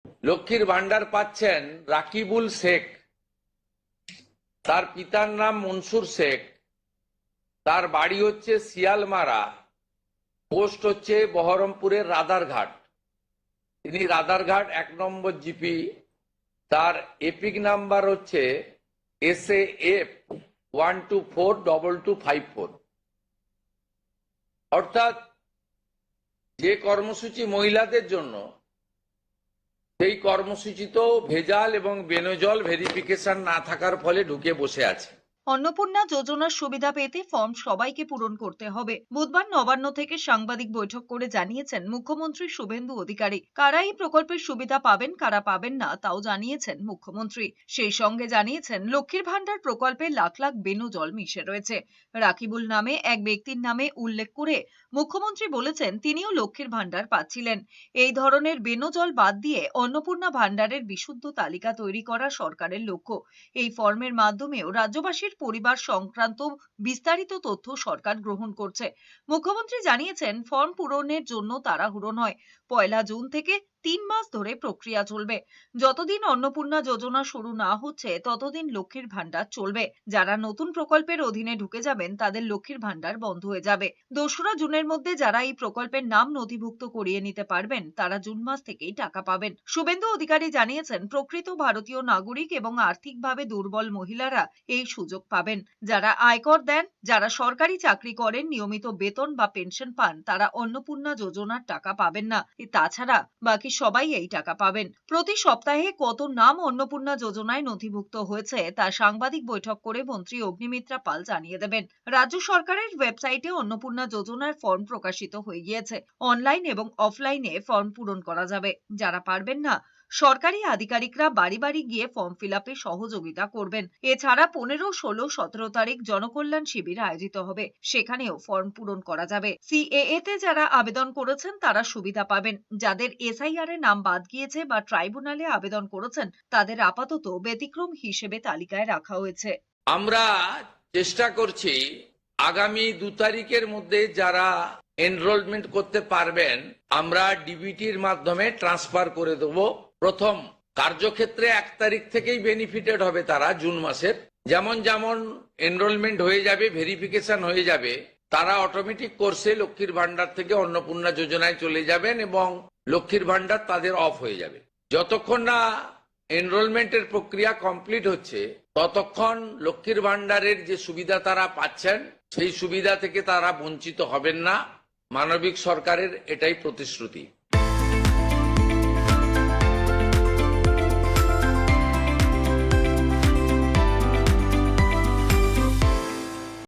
লক্ষ্মীর ভান্ডার পাচ্ছেন রাকিবুল শেখ, তার পিতার নাম মনসুর শেখ, তার বাড়ি হচ্ছে শিয়ালমারা, পোস্ট হচ্ছে বহরমপুরের রাদারঘাট। তিনি রাদারঘাট 1 নম্বর জিপি, তার এপিক নাম্বার হচ্ছে SAF 1242254। অর্থাৎ যে কর্মসূচি মহিলাদের জন্য, সেই কর্মসূচিতেও ভেজাল এবং বেনজল ভেরিফিকেশন না থাকার ফলে ঢুকে বসে আছে। অন্নপূর্ণা যোজনার সুবিধা পেতে ফর্ম সবাইকে পূরণ করতে হবে। বুধবার নবান্ন থেকে সাংবাদিক বৈঠক করে জানিয়েছেন মুখ্যমন্ত্রী শুভেন্দু অধিকারী। কারা এই প্রকল্পের সুবিধা পাবেন, কারা পাবেন না, তাও জানিয়েছেন মুখ্যমন্ত্রী। সেই সঙ্গে জানিয়েছেন লক্ষ্মীর ভান্ডার প্রকল্পে লাখ লাখ বেনজল মিশে রয়েছে। রাকিবুল নামে এক ব্যক্তির নামে উল্লেখ করে মুখ্যমন্ত্রী বলেছেন তিনিও লক্ষ্মীর ভান্ডার পাচ্ছিলেন। এই ধরনের বেনজল বাদ দিয়ে অন্নপূর্ণা ভান্ডারের বিশুদ্ধ তালিকা তৈরি করা সরকারের লক্ষ্য। এই ফর্মের মাধ্যমেও রাজ্যবাসীর পরিবার সংক্রান্ত বিস্তারিত তথ্য সরকার গ্রহণ করছে। মুখ্যমন্ত্রী জানিয়েছেন ফর্ম পূরণের জন্য তাড়াহুড়ো নয়। 1 জুন থেকে 3 মাস ধরে প্রক্রিয়া চলবে। যতদিন অন্নপূর্ণা যোজনা শুরু না হচ্ছে ততদিন লক্ষ্মীর ভান্ডার চলবে। যারা নতুন প্রকল্পের অধীনে ঢুকে যাবেন তাদের লক্ষ্মীর ভান্ডার বন্ধ হয়ে যাবে। 2রা জুনের মধ্যে যারা এই প্রকল্পের নাম নথিভুক্ত করিয়ে নিতে পারবেন তারা জুন মাস থেকেই টাকা পাবেন। শুভেন্দু অধিকারী জানিয়েছেন প্রকৃত ভারতীয় নাগরিক এবং আর্থিকভাবে দুর্বল মহিলারা এই সুযোগ পাবেন। যারা আয়কর দেন, যারা সরকারি চাকরি করেন, নিয়মিত বেতন বা পেনশন পান, তারা অন্নপূর্ণা যোজনার টাকা পাবেন না। তাছাড়া বাকি সবাই এই টাকা পাবেন। প্রতি সপ্তাহে কত নাম অন্নপূর্ণা যোজনায় নথিভুক্ত হয়েছে তা সাংবাদিক বৈঠক করে মন্ত্রী অগ্নিমিত্রা পাল জানিয়ে দেবেন। রাজ্য সরকারের ওয়েবসাইটে অন্নপূর্ণা যোজনার ফর্ম প্রকাশিত হয়ে গিয়েছে। অনলাইন এবং অফলাইনে ফর্ম পূরণ করা যাবে। যারা পারবেন না, সরকারি আধিকারিকরা বাড়ি বাড়ি গিয়ে ফর্ম ফিল আপে সহযোগিতা করবেন। এছাড়া 15, 16, 17 তারিখ জনকল্যাণ শিবির আয়োজিত হবে, সেখানেও ফর্ম পূরণ করা যাবে। CAA তে যারা আবেদন করেছেন তারা সুবিধা পাবেন। যাদের SIR এ নাম বাদ গিয়েছে বা ট্রাইব্যুনালে আবেদন করেছেন তাদের আপাতত ব্যতিক্রম হিসেবে তালিকায় রাখা হয়েছে। আমরা চেষ্টা করছি আগামী 2 তারিখের মধ্যে যারা এনরোলমেন্ট করতে পারবেন আমরা ডিবিটির মাধ্যমে ট্রান্সফার করে দেব। প্রথম কার্যক্ষেত্রে 1 তারিখ থেকেই বেনিফিটেড হবে তারা জুন মাসের। যেমন যেমন এনরোলমেন্ট হয়ে যাবে, ভেরিফিকেশন হয়ে যাবে, তারা অটোমেটিক কোর্সে লক্ষ্মীর ভান্ডার থেকে অন্নপূর্ণা যোজনায় চলে যাবেন এবং লক্ষ্মীর ভান্ডার তাদের অফ হয়ে যাবে। যতক্ষণ না এনরোলমেন্টের প্রক্রিয়া কমপ্লিট হচ্ছে ততক্ষণ লক্ষ্মীর ভান্ডারের যে সুবিধা তারা পাচ্ছেন সেই সুবিধা থেকে তারা বঞ্চিত হবেন না। মানবিক সরকারের এটাই প্রতিশ্রুতি।